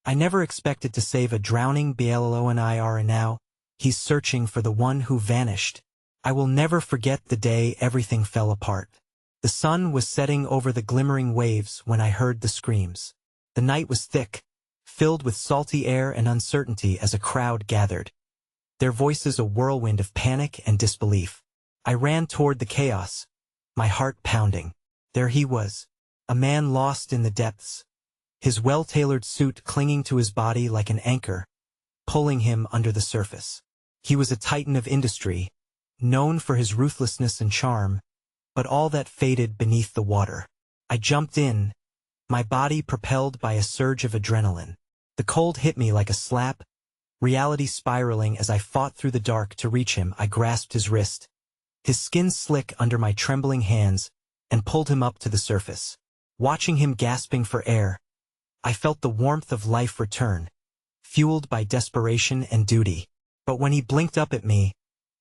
I never expected to save a drowning billionaire, and now he's searching for the one who vanished. I will never forget the day everything fell apart. The sun was setting over the glimmering waves when I heard the screams. The night was thick, filled with salty air and uncertainty as a crowd gathered, their voices a whirlwind of panic and disbelief. I ran toward the chaos, my heart pounding. There he was, a man lost in the depths, his well-tailored suit clinging to his body like an anchor, pulling him under the surface. He was a titan of industry, known for his ruthlessness and charm, but all that faded beneath the water. I jumped in, my body propelled by a surge of adrenaline. The cold hit me like a slap, reality spiraling as I fought through the dark to reach him. I grasped his wrist, his skin slick under my trembling hands, and pulled him up to the surface. Watching him gasping for air, I felt the warmth of life return, fueled by desperation and duty. But when he blinked up at me,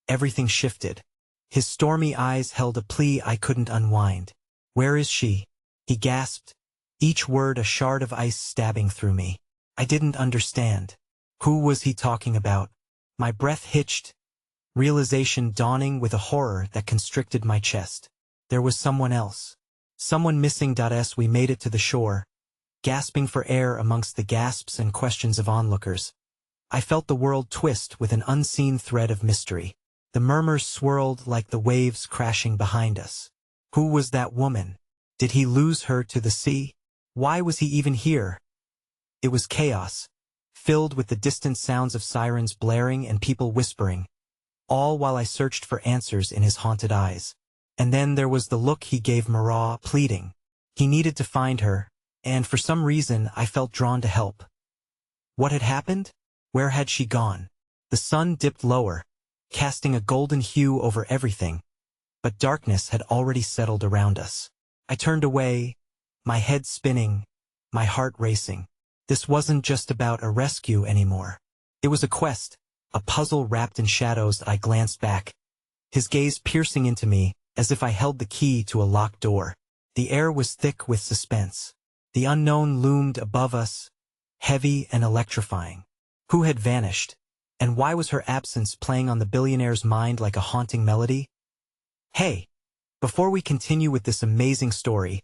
everything shifted. His stormy eyes held a plea I couldn't unwind. "Where is she?" he gasped, each word a shard of ice stabbing through me. I didn't understand. Who was he talking about? My breath hitched, realization dawning with a horror that constricted my chest. There was someone else. Someone missing. As we made it to the shore, gasping for air amongst the gasps and questions of onlookers, I felt the world twist with an unseen thread of mystery. The murmurs swirled like the waves crashing behind us. Who was that woman? Did he lose her to the sea? Why was he even here? It was chaos, filled with the distant sounds of sirens blaring and people whispering, all while I searched for answers in his haunted eyes. And then there was the look he gave Mara, pleading. He needed to find her, and for some reason I felt drawn to help. What had happened? Where had she gone? The sun dipped lower, casting a golden hue over everything, but darkness had already settled around us. I turned away, my head spinning, my heart racing. This wasn't just about a rescue anymore. It was a quest, a puzzle wrapped in shadows. I glanced back, his gaze piercing into me as if I held the key to a locked door. The air was thick with suspense. The unknown loomed above us, heavy and electrifying. Who had vanished? And why was her absence playing on the billionaire's mind like a haunting melody? Hey, before we continue with this amazing story,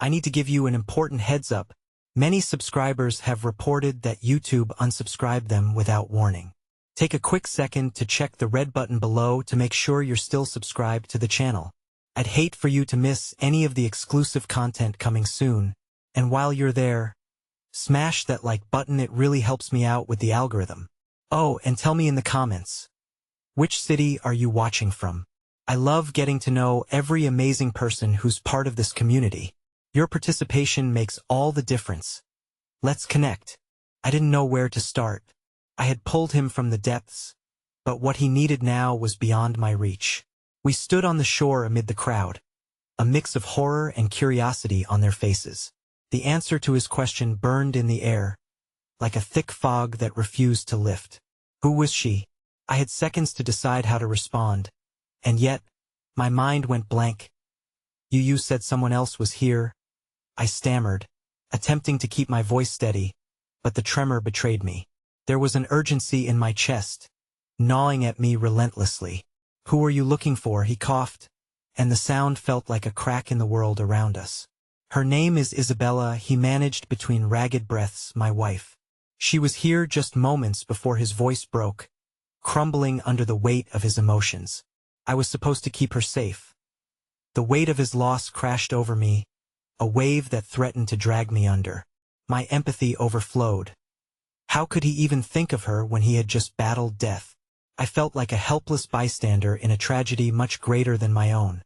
I need to give you an important heads up. Many subscribers have reported that YouTube unsubscribed them without warning. Take a quick second to check the red button below to make sure you're still subscribed to the channel. I'd hate for you to miss any of the exclusive content coming soon, and while you're there, smash that like button. It really helps me out with the algorithm. Oh, and tell me in the comments, which city are you watching from? I love getting to know every amazing person who's part of this community. Your participation makes all the difference. Let's connect. I didn't know where to start. I had pulled him from the depths, but what he needed now was beyond my reach. We stood on the shore amid the crowd, a mix of horror and curiosity on their faces. The answer to his question burned in the air, like a thick fog that refused to lift. Who was she? I had seconds to decide how to respond, and yet, my mind went blank. You said someone else was here, I stammered, attempting to keep my voice steady, but the tremor betrayed me. There was an urgency in my chest, gnawing at me relentlessly. Who are you looking for? He coughed, and the sound felt like a crack in the world around us. Her name is Isabella, he managed between ragged breaths. My wife. She was here just moments before his voice broke, crumbling under the weight of his emotions. I was supposed to keep her safe. The weight of his loss crashed over me, a wave that threatened to drag me under. My empathy overflowed. How could he even think of her when he had just battled death? I felt like a helpless bystander in a tragedy much greater than my own.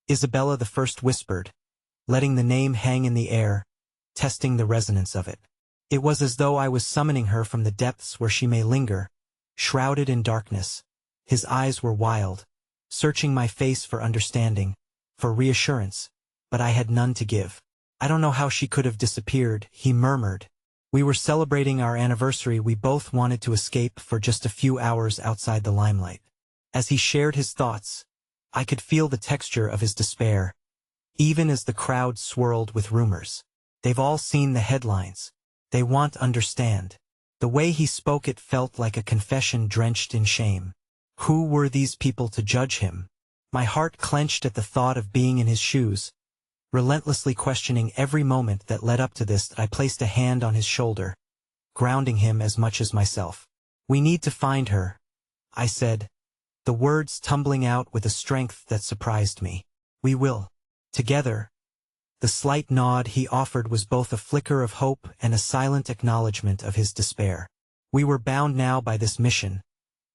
Isabella the first whispered, letting the name hang in the air, testing the resonance of it. It was as though I was summoning her from the depths where she may linger, shrouded in darkness. His eyes were wild, searching my face for understanding, for reassurance, but I had none to give. I don't know how she could have disappeared, he murmured. We were celebrating our anniversary. We both wanted to escape for just a few hours outside the limelight. As he shared his thoughts, I could feel the texture of his despair, even as the crowd swirled with rumors. They've all seen the headlines. They want understand. The way he spoke it felt like a confession drenched in shame. Who were these people to judge him? My heart clenched at the thought of being in his shoes. Relentlessly questioning every moment that led up to this, I placed a hand on his shoulder, grounding him as much as myself. "We need to find her," I said, the words tumbling out with a strength that surprised me. "We will. Together." The slight nod he offered was both a flicker of hope and a silent acknowledgement of his despair. We were bound now by this mission,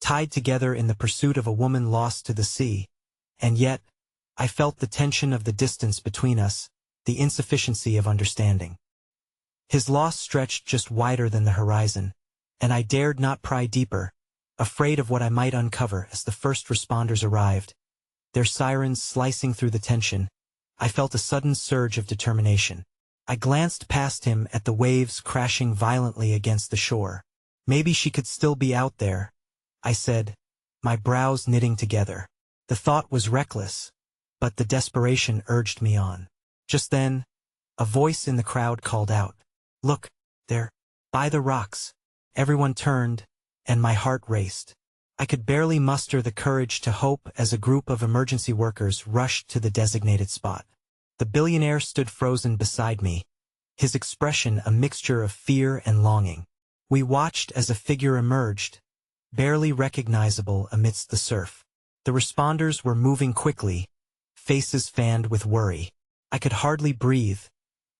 tied together in the pursuit of a woman lost to the sea, and yet, I felt the tension of the distance between us, the insufficiency of understanding. His loss stretched just wider than the horizon, and I dared not pry deeper, afraid of what I might uncover as the first responders arrived. Their sirens slicing through the tension, I felt a sudden surge of determination. I glanced past him at the waves crashing violently against the shore. Maybe she could still be out there, I said, my brows knitting together. The thought was reckless, but the desperation urged me on. Just then, a voice in the crowd called out, "Look, there, by the rocks." Everyone turned, and my heart raced. I could barely muster the courage to hope as a group of emergency workers rushed to the designated spot. The billionaire stood frozen beside me, his expression a mixture of fear and longing. We watched as a figure emerged, barely recognizable amidst the surf. The responders were moving quickly, faces fanned with worry. I could hardly breathe,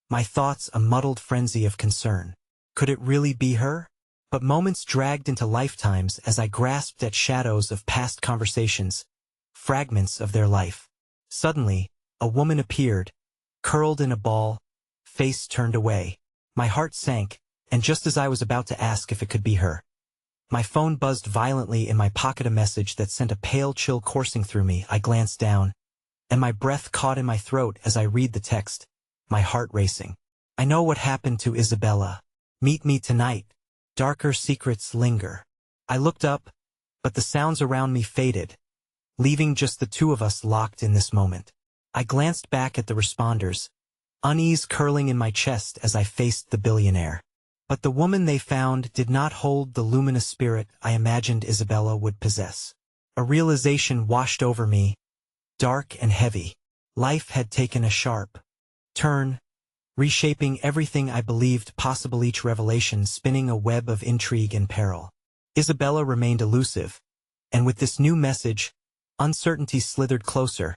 my thoughts a muddled frenzy of concern. Could it really be her? But moments dragged into lifetimes as I grasped at shadows of past conversations, fragments of their life. Suddenly, a woman appeared, curled in a ball, face turned away. My heart sank, and just as I was about to ask if it could be her, my phone buzzed violently in my pocket, a message that sent a pale chill coursing through me. I glanced down, and my breath caught in my throat as I read the text, my heart racing. "I know what happened to Isabella. Meet me tonight. Darker secrets linger." I looked up, but the sounds around me faded, leaving just the two of us locked in this moment. I glanced back at the responders, unease curling in my chest as I faced the billionaire. But the woman they found did not hold the luminous spirit I imagined Isabella would possess. A realization washed over me, dark and heavy. Life had taken a sharp turn, reshaping everything I believed possible, each revelation spinning a web of intrigue and peril. Isabella remained elusive, and with this new message, uncertainty slithered closer,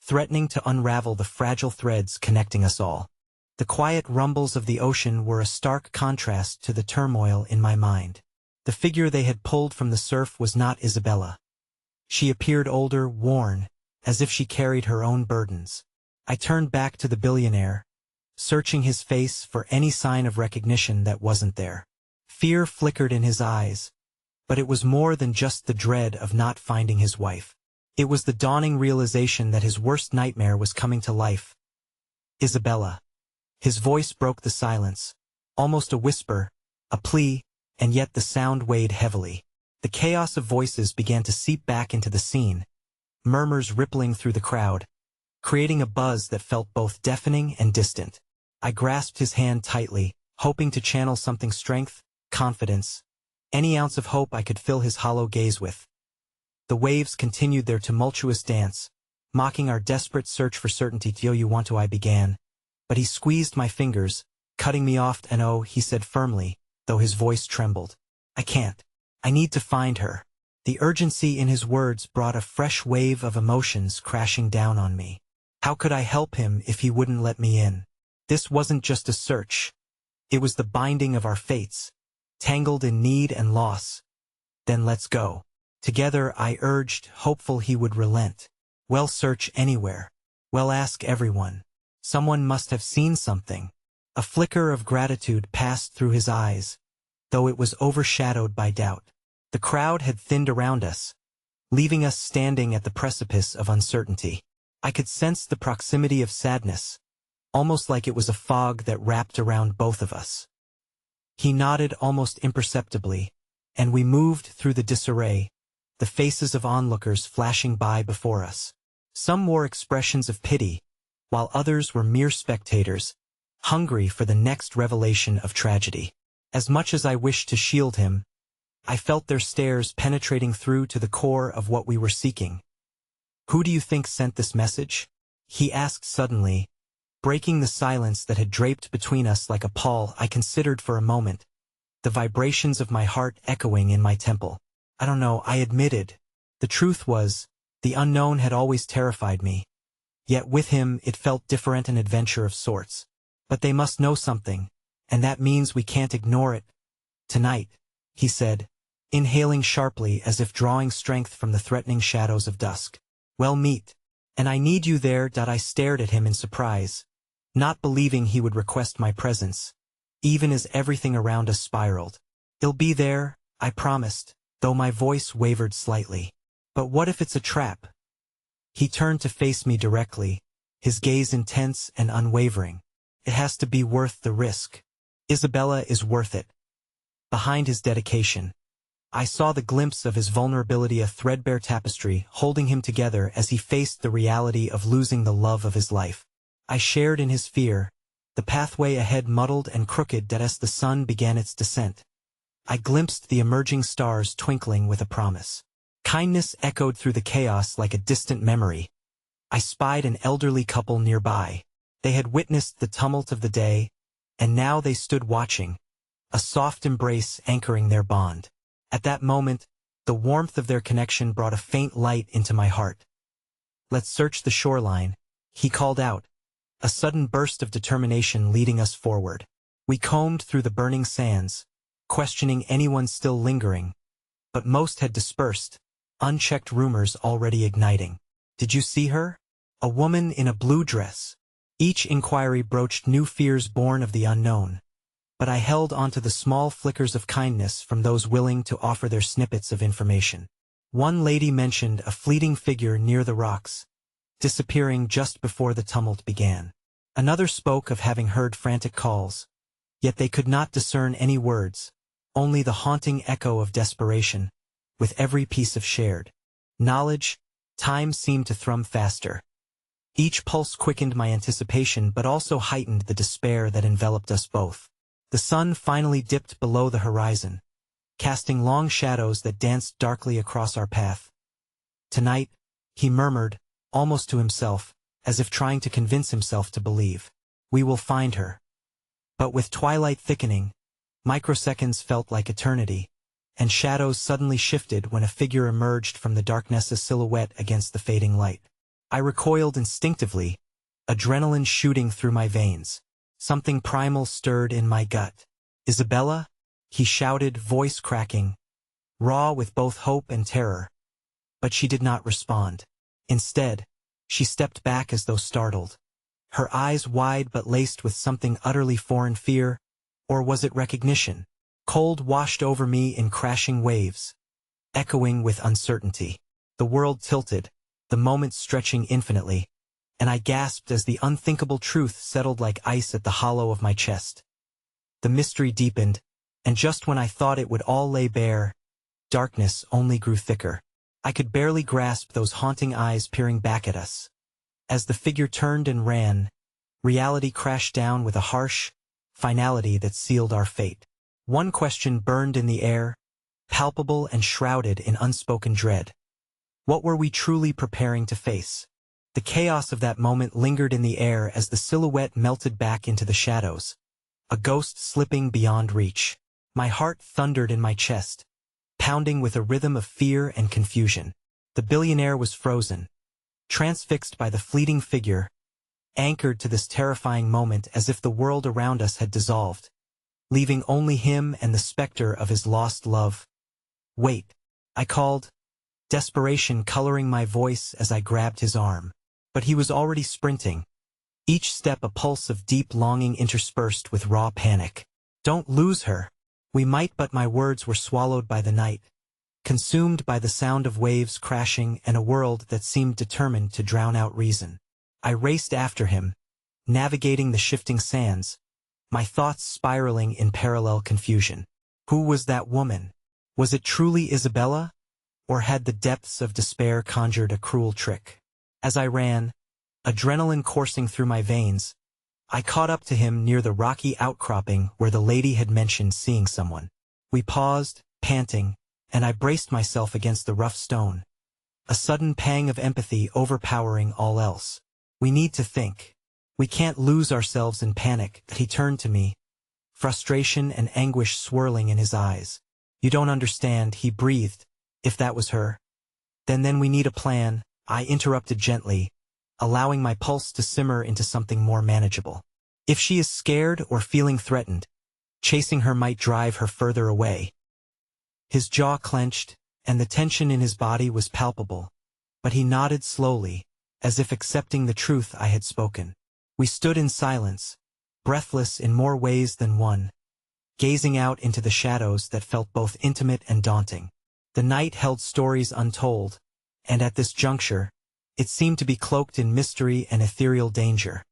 threatening to unravel the fragile threads connecting us all. The quiet rumbles of the ocean were a stark contrast to the turmoil in my mind. The figure they had pulled from the surf was not Isabella. She appeared older, worn, as if she carried her own burdens. I turned back to the billionaire, searching his face for any sign of recognition that wasn't there. Fear flickered in his eyes, but it was more than just the dread of not finding his wife. It was the dawning realization that his worst nightmare was coming to life. "Isabella." His voice broke the silence, almost a whisper, a plea, and yet the sound weighed heavily. The chaos of voices began to seep back into the scene, murmurs rippling through the crowd, creating a buzz that felt both deafening and distant. I grasped his hand tightly, hoping to channel something strength, confidence, any ounce of hope I could fill his hollow gaze with. The waves continued their tumultuous dance, mocking our desperate search for certainty. "Do you want to?" I began, but he squeezed my fingers, cutting me off. "And oh," he said firmly, though his voice trembled, "I can't. I need to find her." The urgency in his words brought a fresh wave of emotions crashing down on me. How could I help him if he wouldn't let me in? This wasn't just a search. It was the binding of our fates, tangled in need and loss. "Then let's go." Together, I urged, hopeful he would relent. "Well, search anywhere. Well, ask everyone. Someone must have seen something." A flicker of gratitude passed through his eyes, though it was overshadowed by doubt. The crowd had thinned around us, leaving us standing at the precipice of uncertainty. I could sense the proximity of sadness, almost like it was a fog that wrapped around both of us. He nodded almost imperceptibly, and we moved through the disarray, the faces of onlookers flashing by before us. Some wore expressions of pity, while others were mere spectators, hungry for the next revelation of tragedy. As much as I wished to shield him, I felt their stares penetrating through to the core of what we were seeking. "Who do you think sent this message?" he asked suddenly, breaking the silence that had draped between us like a pall. I considered for a moment, the vibrations of my heart echoing in my temple. "I don't know," I admitted. The truth was, the unknown had always terrified me. Yet with him it felt different, an adventure of sorts. "But they must know something, and that means we can't ignore it. Tonight," he said, inhaling sharply as if drawing strength from the threatening shadows of dusk. "Well, meet. And I need you there." I stared at him in surprise, not believing he would request my presence, even as everything around us spiraled. "I'll be there," I promised, though my voice wavered slightly. "But what if it's a trap?" He turned to face me directly, his gaze intense and unwavering. "It has to be worth the risk. Isabella is worth it." Behind his dedication, I saw the glimpse of his vulnerability, a threadbare tapestry holding him together as he faced the reality of losing the love of his life. I shared in his fear, the pathway ahead muddled and crooked as the sun began its descent. I glimpsed the emerging stars twinkling with a promise. Kindness echoed through the chaos like a distant memory. I spied an elderly couple nearby. They had witnessed the tumult of the day, and now they stood watching, a soft embrace anchoring their bond. At that moment, the warmth of their connection brought a faint light into my heart. "Let's search the shoreline," he called out, a sudden burst of determination leading us forward. We combed through the burning sands, questioning anyone still lingering, but most had dispersed, unchecked rumors already igniting. "Did you see her? A woman in a blue dress." Each inquiry broached new fears born of the unknown, but I held onto the small flickers of kindness from those willing to offer their snippets of information. One lady mentioned a fleeting figure near the rocks, disappearing just before the tumult began. Another spoke of having heard frantic calls, yet they could not discern any words, only the haunting echo of desperation. With every piece of shared knowledge, time seemed to thrum faster. Each pulse quickened my anticipation but also heightened the despair that enveloped us both. The sun finally dipped below the horizon, casting long shadows that danced darkly across our path. "Tonight," he murmured, almost to himself, as if trying to convince himself to believe, "we will find her." But with twilight thickening, microseconds felt like eternity, and shadows suddenly shifted when a figure emerged from the darkness, a silhouette against the fading light. I recoiled instinctively, adrenaline shooting through my veins. Something primal stirred in my gut. "Isabella?" he shouted, voice cracking, raw with both hope and terror. But she did not respond. Instead, she stepped back as though startled, her eyes wide but laced with something utterly foreign. Fear, or was it recognition? Cold washed over me in crashing waves, echoing with uncertainty. The world tilted, the moment stretching infinitely, and I gasped as the unthinkable truth settled like ice at the hollow of my chest. The mystery deepened, and just when I thought it would all lay bare, darkness only grew thicker. I could barely grasp those haunting eyes peering back at us. As the figure turned and ran, reality crashed down with a harsh finality that sealed our fate. One question burned in the air, palpable and shrouded in unspoken dread. What were we truly preparing to face? The chaos of that moment lingered in the air as the silhouette melted back into the shadows, a ghost slipping beyond reach. My heart thundered in my chest, pounding with a rhythm of fear and confusion. The billionaire was frozen, transfixed by the fleeting figure, anchored to this terrifying moment as if the world around us had dissolved, leaving only him and the specter of his lost love. "Wait," I called, desperation coloring my voice as I grabbed his arm. But he was already sprinting, each step a pulse of deep longing interspersed with raw panic. "Don't lose her. We might," but my words were swallowed by the night, consumed by the sound of waves crashing and a world that seemed determined to drown out reason. I raced after him, navigating the shifting sands, my thoughts spiraling in parallel confusion. Who was that woman? Was it truly Isabella? Or had the depths of despair conjured a cruel trick? As I ran, adrenaline coursing through my veins, I caught up to him near the rocky outcropping where the lady had mentioned seeing someone. We paused, panting, and I braced myself against the rough stone. A sudden pang of empathy overpowering all else. We need to think. We can't lose ourselves in panic. He turned to me, frustration and anguish swirling in his eyes. You don't understand, he breathed. If that was her. Then we need a plan, I interrupted gently, allowing my pulse to simmer into something more manageable. If she is scared or feeling threatened, chasing her might drive her further away. His jaw clenched, and the tension in his body was palpable, but he nodded slowly, as if accepting the truth I had spoken. We stood in silence, breathless in more ways than one, gazing out into the shadows that felt both intimate and daunting. The night held stories untold, and at this juncture, it seemed to be cloaked in mystery and ethereal danger.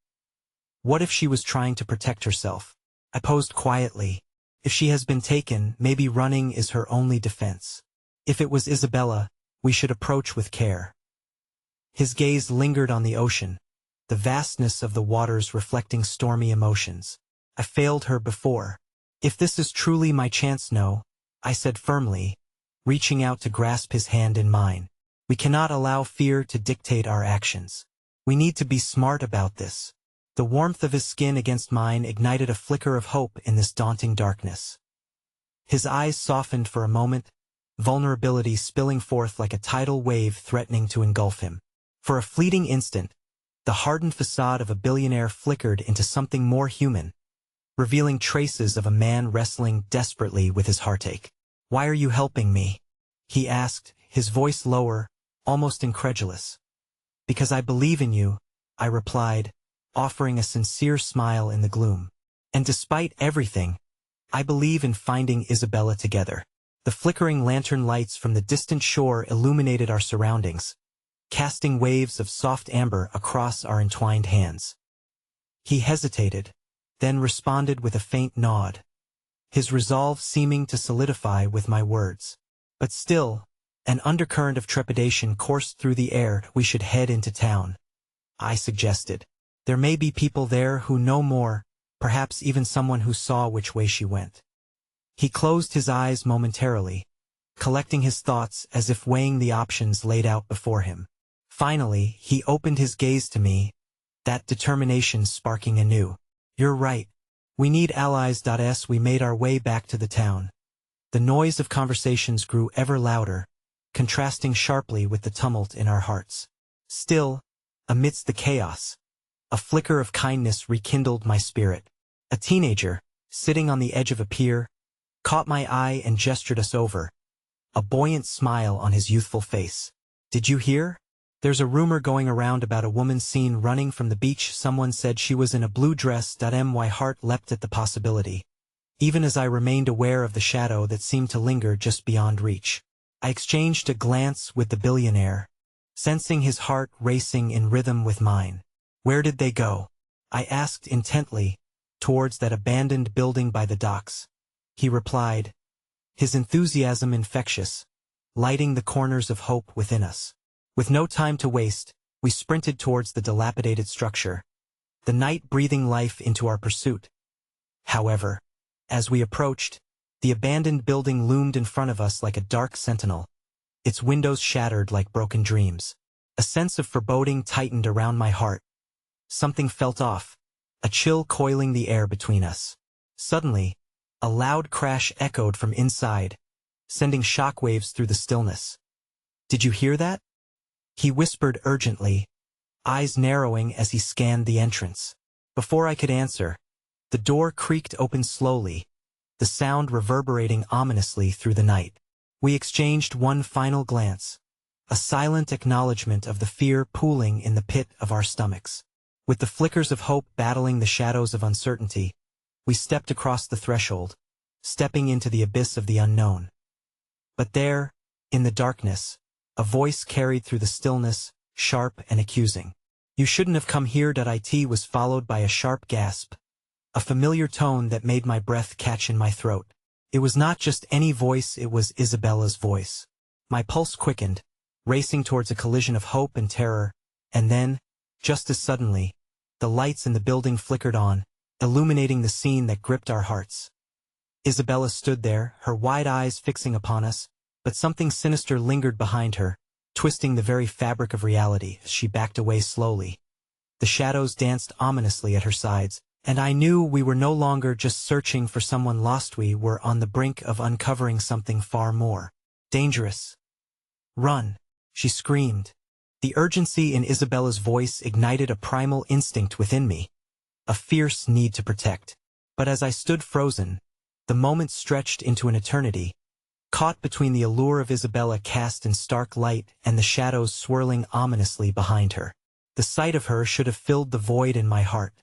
What if she was trying to protect herself? I posed quietly. If she has been taken, maybe running is her only defense. If it was Isabella, we should approach with care. His gaze lingered on the ocean, the vastness of the waters reflecting stormy emotions. I failed her before. If this is truly my chance, no, I said firmly, reaching out to grasp his hand in mine. We cannot allow fear to dictate our actions. We need to be smart about this. The warmth of his skin against mine ignited a flicker of hope in this daunting darkness. His eyes softened for a moment, vulnerability spilling forth like a tidal wave threatening to engulf him. For a fleeting instant, the hardened facade of a billionaire flickered into something more human, revealing traces of a man wrestling desperately with his heartache. Why are you helping me? He asked, his voice lower, almost incredulous. Because I believe in you, I replied, offering a sincere smile in the gloom. And despite everything, I believe in finding Isabella together. The flickering lantern lights from the distant shore illuminated our surroundings, casting waves of soft amber across our entwined hands. He hesitated, then responded with a faint nod, his resolve seeming to solidify with my words. But still, an undercurrent of trepidation coursed through the air. We should head into town, I suggested. There may be people there who know more, perhaps even someone who saw which way she went. He closed his eyes momentarily, collecting his thoughts as if weighing the options laid out before him. Finally, he opened his gaze to me, that determination sparking anew. You're right. We need allies. As we made our way back to the town, the noise of conversations grew ever louder, contrasting sharply with the tumult in our hearts. Still, amidst the chaos, a flicker of kindness rekindled my spirit. A teenager, sitting on the edge of a pier, caught my eye and gestured us over, a buoyant smile on his youthful face. Did you hear? There's a rumor going around about a woman seen running from the beach. Someone said she was in a blue dress. My heart leapt at the possibility, even as I remained aware of the shadow that seemed to linger just beyond reach. I exchanged a glance with the billionaire, sensing his heart racing in rhythm with mine. Where did they go? I asked intently, towards that abandoned building by the docks. He replied, his enthusiasm infectious, lighting the corners of hope within us. With no time to waste, we sprinted towards the dilapidated structure, the night breathing life into our pursuit. However, as we approached, the abandoned building loomed in front of us like a dark sentinel, its windows shattered like broken dreams. A sense of foreboding tightened around my heart. Something felt off, a chill coiling the air between us. Suddenly, a loud crash echoed from inside, sending shockwaves through the stillness. Did you hear that? He whispered urgently, eyes narrowing as he scanned the entrance. Before I could answer, the door creaked open slowly, the sound reverberating ominously through the night. We exchanged one final glance, a silent acknowledgement of the fear pooling in the pit of our stomachs. With the flickers of hope battling the shadows of uncertainty, we stepped across the threshold, stepping into the abyss of the unknown. But there, in the darkness, a voice carried through the stillness, sharp and accusing. You shouldn't have come here. It was followed by a sharp gasp, a familiar tone that made my breath catch in my throat. It was not just any voice, it was Isabella's voice. My pulse quickened, racing towards a collision of hope and terror, and then, just as suddenly, The lights in the building flickered on, illuminating the scene that gripped our hearts. Isabella stood there, her wide eyes fixing upon us, but something sinister lingered behind her, twisting the very fabric of reality as she backed away slowly. The shadows danced ominously at her sides, and I knew we were no longer just searching for someone lost. We were on the brink of uncovering something far more dangerous. "Run!" she screamed. The urgency in Isabella's voice ignited a primal instinct within me, a fierce need to protect. But as I stood frozen, the moment stretched into an eternity, caught between the allure of Isabella cast in stark light and the shadows swirling ominously behind her. The sight of her should have filled the void in my heart.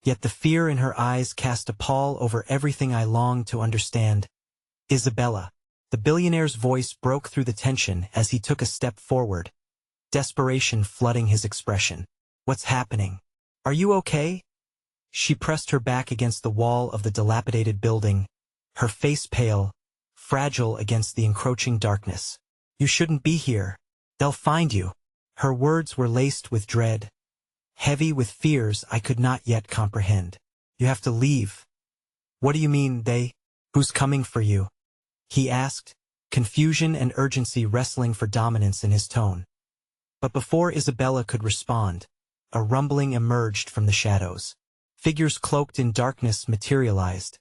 Yet the fear in her eyes cast a pall over everything I longed to understand. "Isabella." The billionaire's voice broke through the tension as he took a step forward, desperation flooding his expression. "What's happening? Are you okay?" She pressed her back against the wall of the dilapidated building, her face pale, fragile against the encroaching darkness. "You shouldn't be here. They'll find you." Her words were laced with dread, heavy with fears I could not yet comprehend. "You have to leave." "What do you mean, they? Who's coming for you?" he asked, confusion and urgency wrestling for dominance in his tone. But before Isabella could respond, a rumbling emerged from the shadows. Figures cloaked in darkness materialized,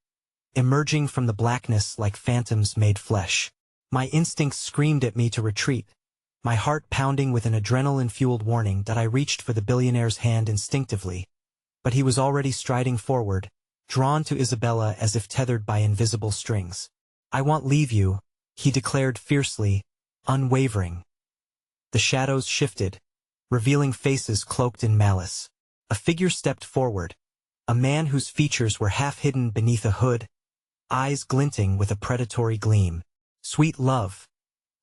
emerging from the blackness like phantoms made flesh. My instincts screamed at me to retreat, my heart pounding with an adrenaline-fueled warning that I reached for the billionaire's hand instinctively. But he was already striding forward, drawn to Isabella as if tethered by invisible strings. "I won't leave you," he declared fiercely, unwavering. The shadows shifted, revealing faces cloaked in malice. A figure stepped forward, a man whose features were half hidden beneath a hood, eyes glinting with a predatory gleam. "Sweet love,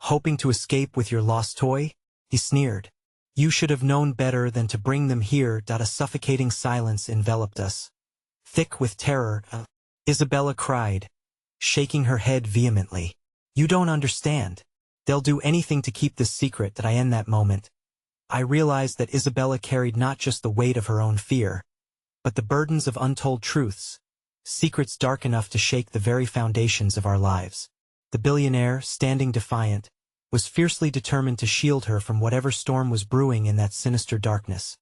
hoping to escape with your lost toy?" he sneered. "You should have known better than to bring them here." A suffocating silence enveloped us, thick with terror. Isabella cried, shaking her head vehemently. "You don't understand. They'll do anything to keep this secret." That I in that moment, I realized that Isabella carried not just the weight of her own fear, but the burdens of untold truths, secrets dark enough to shake the very foundations of our lives. The billionaire, standing defiant, was fiercely determined to shield her from whatever storm was brewing in that sinister darkness.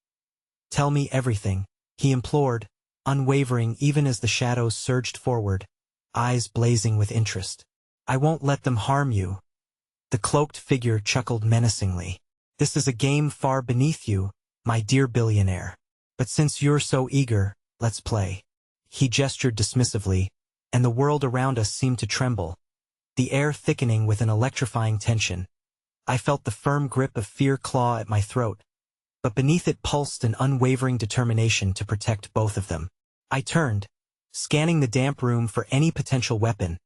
"Tell me everything," he implored, unwavering even as the shadows surged forward, eyes blazing with interest. "I won't let them harm you." The cloaked figure chuckled menacingly. "This is a game far beneath you, my dear billionaire. But since you're so eager, let's play." He gestured dismissively, and the world around us seemed to tremble, the air thickening with an electrifying tension. I felt the firm grip of fear claw at my throat, but beneath it pulsed an unwavering determination to protect both of them. I turned, scanning the damp room for any potential weapon,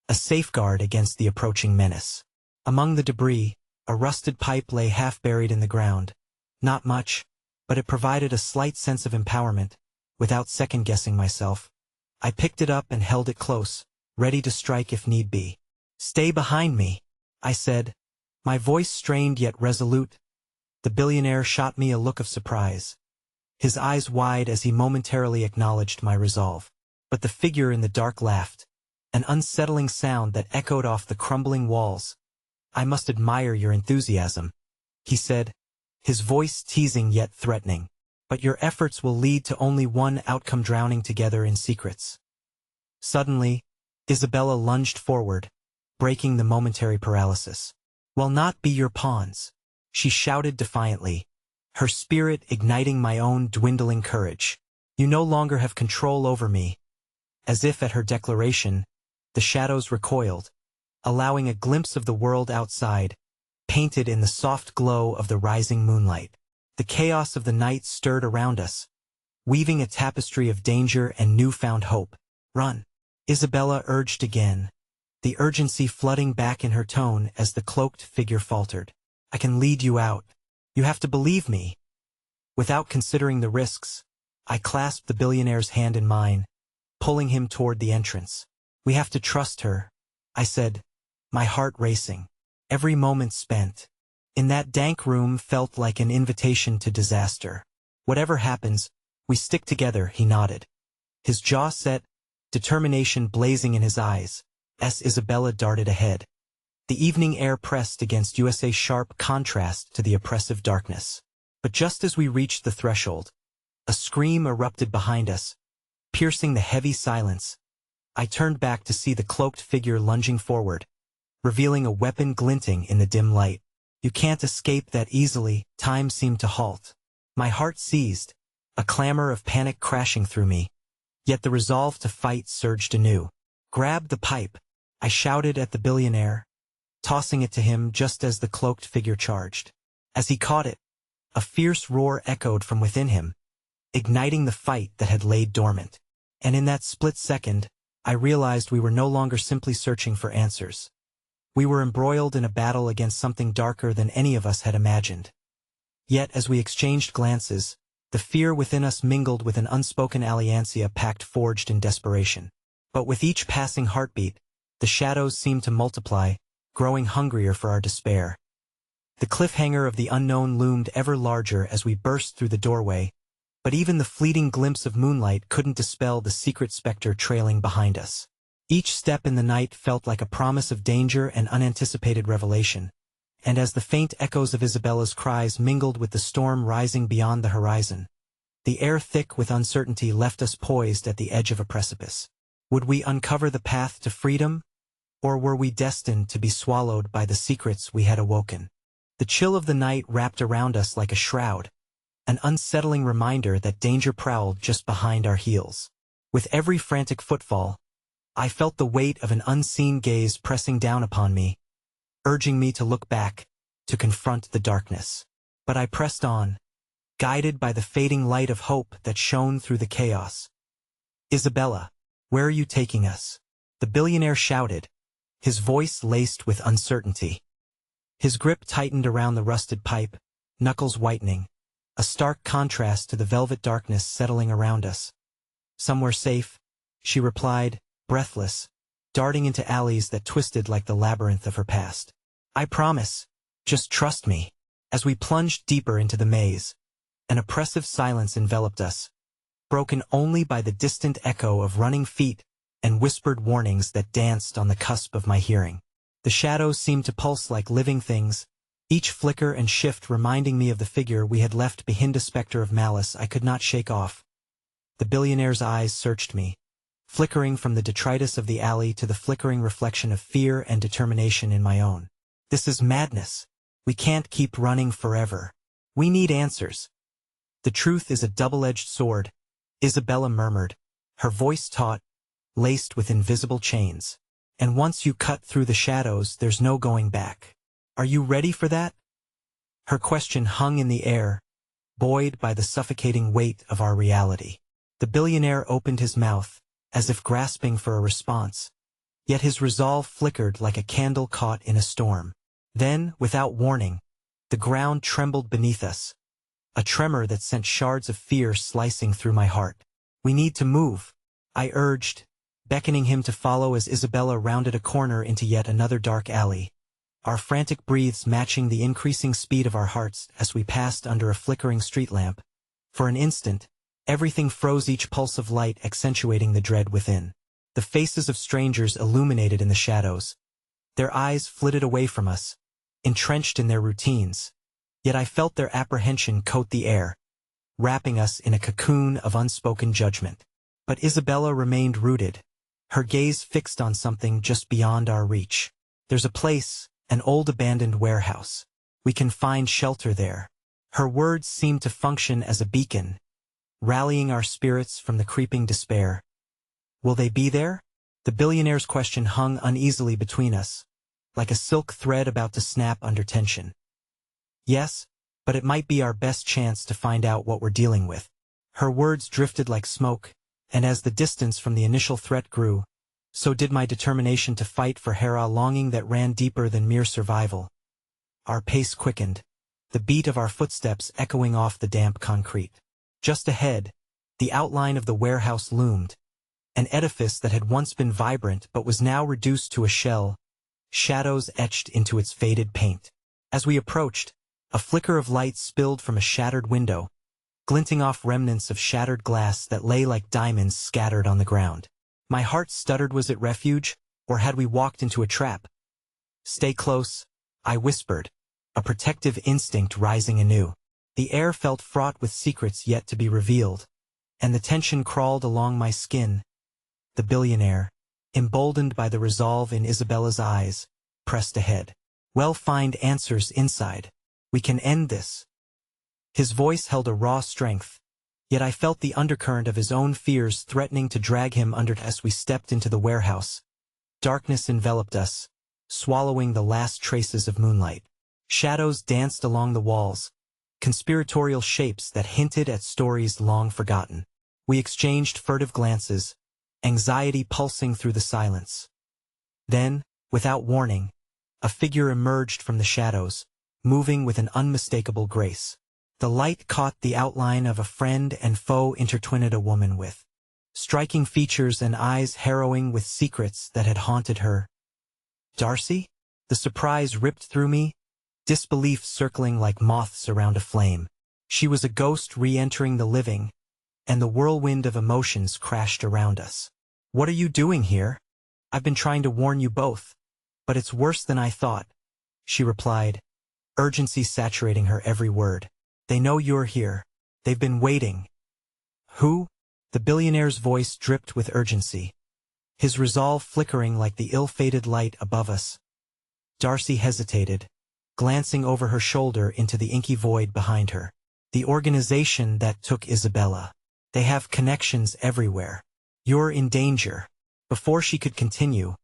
a safeguard against the approaching menace. Among the debris, a rusted pipe lay half buried in the ground. Not much, but it provided a slight sense of empowerment. Without second-guessing myself, I picked it up and held it close, ready to strike if need be. "Stay behind me," I said, my voice strained yet resolute. The billionaire shot me a look of surprise, his eyes wide as he momentarily acknowledged my resolve. But the figure in the dark laughed, an unsettling sound that echoed off the crumbling walls. "I must admire your enthusiasm," he said, his voice teasing yet threatening. "But your efforts will lead to only one outcome: drowning together in secrets." Suddenly, Isabella lunged forward, breaking the momentary paralysis. "Will not be your pawns," she shouted defiantly, her spirit igniting my own dwindling courage. "You no longer have control over me." As if at her declaration, the shadows recoiled, allowing a glimpse of the world outside, painted in the soft glow of the rising moonlight. The chaos of the night stirred around us, weaving a tapestry of danger and newfound hope. "Run," Isabella urged again, the urgency flooding back in her tone as the cloaked figure faltered. "I can lead you out. You have to believe me." Without considering the risks, I clasped the billionaire's hand in mine, pulling him toward the entrance. "We have to trust her," I said, my heart racing. Every moment spent in that dank room felt like an invitation to disaster. "Whatever happens, We stick together, he nodded. His jaw set, determination blazing in his eyes, as Isabella darted ahead. The evening air pressed against USA's sharp contrast to the oppressive darkness. But just as we reached the threshold, a scream erupted behind us, piercing the heavy silence. I turned back to see the cloaked figure lunging forward, revealing a weapon glinting in the dim light. You can't escape that easily, time seemed to halt. My heart seized, a clamor of panic crashing through me. Yet the resolve to fight surged anew. Grab the pipe, I shouted at the billionaire, tossing it to him just as the cloaked figure charged. As he caught it, a fierce roar echoed from within him, igniting the fight that had laid dormant. And in that split second, I realized we were no longer simply searching for answers. We were embroiled in a battle against something darker than any of us had imagined. Yet as we exchanged glances, the fear within us mingled with an unspoken alliancia pact forged in desperation. But with each passing heartbeat, the shadows seemed to multiply, growing hungrier for our despair. The cliffhanger of the unknown loomed ever larger as we burst through the doorway, but even the fleeting glimpse of moonlight couldn't dispel the secret specter trailing behind us. Each step in the night felt like a promise of danger and unanticipated revelation, and as the faint echoes of Isabella's cries mingled with the storm rising beyond the horizon, the air thick with uncertainty left us poised at the edge of a precipice. Would we uncover the path to freedom, or were we destined to be swallowed by the secrets we had awoken? The chill of the night wrapped around us like a shroud, an unsettling reminder that danger prowled just behind our heels. With every frantic footfall, I felt the weight of an unseen gaze pressing down upon me, urging me to look back, to confront the darkness. But I pressed on, guided by the fading light of hope that shone through the chaos. Isabella, where are you taking us? The billionaire shouted, his voice laced with uncertainty. His grip tightened around the rusted pipe, knuckles whitening, a stark contrast to the velvet darkness settling around us. Somewhere safe, she replied, breathless, darting into alleys that twisted like the labyrinth of her past. I promise, just trust me. As we plunged deeper into the maze, an oppressive silence enveloped us, broken only by the distant echo of running feet and whispered warnings that danced on the cusp of my hearing. The shadows seemed to pulse like living things, each flicker and shift reminding me of the figure we had left behind, a specter of malice I could not shake off. The billionaire's eyes searched me, flickering from the detritus of the alley to the flickering reflection of fear and determination in my own. This is madness. We can't keep running forever. We need answers. The truth is a double-edged sword, Isabella murmured, her voice taut, laced with invisible chains. And once you cut through the shadows, there's no going back. Are you ready for that? Her question hung in the air, buoyed by the suffocating weight of our reality. The billionaire opened his mouth, as if grasping for a response, yet his resolve flickered like a candle caught in a storm. Then, without warning, the ground trembled beneath us, a tremor that sent shards of fear slicing through my heart. We need to move, I urged, beckoning him to follow as Isabella rounded a corner into yet another dark alley, our frantic breaths matching the increasing speed of our hearts as we passed under a flickering street lamp. For an instant, everything froze, each pulse of light accentuating the dread within. The faces of strangers illuminated in the shadows. Their eyes flitted away from us, entrenched in their routines. Yet I felt their apprehension coat the air, wrapping us in a cocoon of unspoken judgment. But Isabella remained rooted, her gaze fixed on something just beyond our reach. There's a place, an old abandoned warehouse. We can find shelter there. Her words seemed to function as a beacon, rallying our spirits from the creeping despair. Will they be there? The billionaire's question hung uneasily between us, like a silk thread about to snap under tension. Yes, but it might be our best chance to find out what we're dealing with. Her words drifted like smoke, and as the distance from the initial threat grew, so did my determination to fight for Hera, longing that ran deeper than mere survival. Our pace quickened, the beat of our footsteps echoing off the damp concrete. Just ahead, the outline of the warehouse loomed, an edifice that had once been vibrant but was now reduced to a shell, shadows etched into its faded paint. As we approached, a flicker of light spilled from a shattered window, glinting off remnants of shattered glass that lay like diamonds scattered on the ground. My heart stuttered. Was it refuge, or had we walked into a trap? "Stay close," I whispered, a protective instinct rising anew. The air felt fraught with secrets yet to be revealed, and the tension crawled along my skin. The billionaire, emboldened by the resolve in Isabella's eyes, pressed ahead. "We'll find answers inside. We can end this." His voice held a raw strength, yet I felt the undercurrent of his own fears threatening to drag him under as we stepped into the warehouse. Darkness enveloped us, swallowing the last traces of moonlight. Shadows danced along the walls, conspiratorial shapes that hinted at stories long forgotten. We exchanged furtive glances, anxiety pulsing through the silence. Then, without warning, a figure emerged from the shadows, moving with an unmistakable grace. The light caught the outline of a friend and foe intertwined, a woman with striking features and eyes harrowing with secrets that had haunted her. "Darcy?" The surprise ripped through me, disbelief circling like moths around a flame. She was a ghost re-entering the living, and the whirlwind of emotions crashed around us. "What are you doing here? I've been trying to warn you both, but it's worse than I thought," she replied, urgency saturating her every word. "They know you're here. They've been waiting." "Who?" The billionaire's voice dripped with urgency, his resolve flickering like the ill-fated light above us. Darcy hesitated, glancing over her shoulder into the inky void behind her. "The organization that took Isabella. They have connections everywhere. You're in danger." Before she could continue,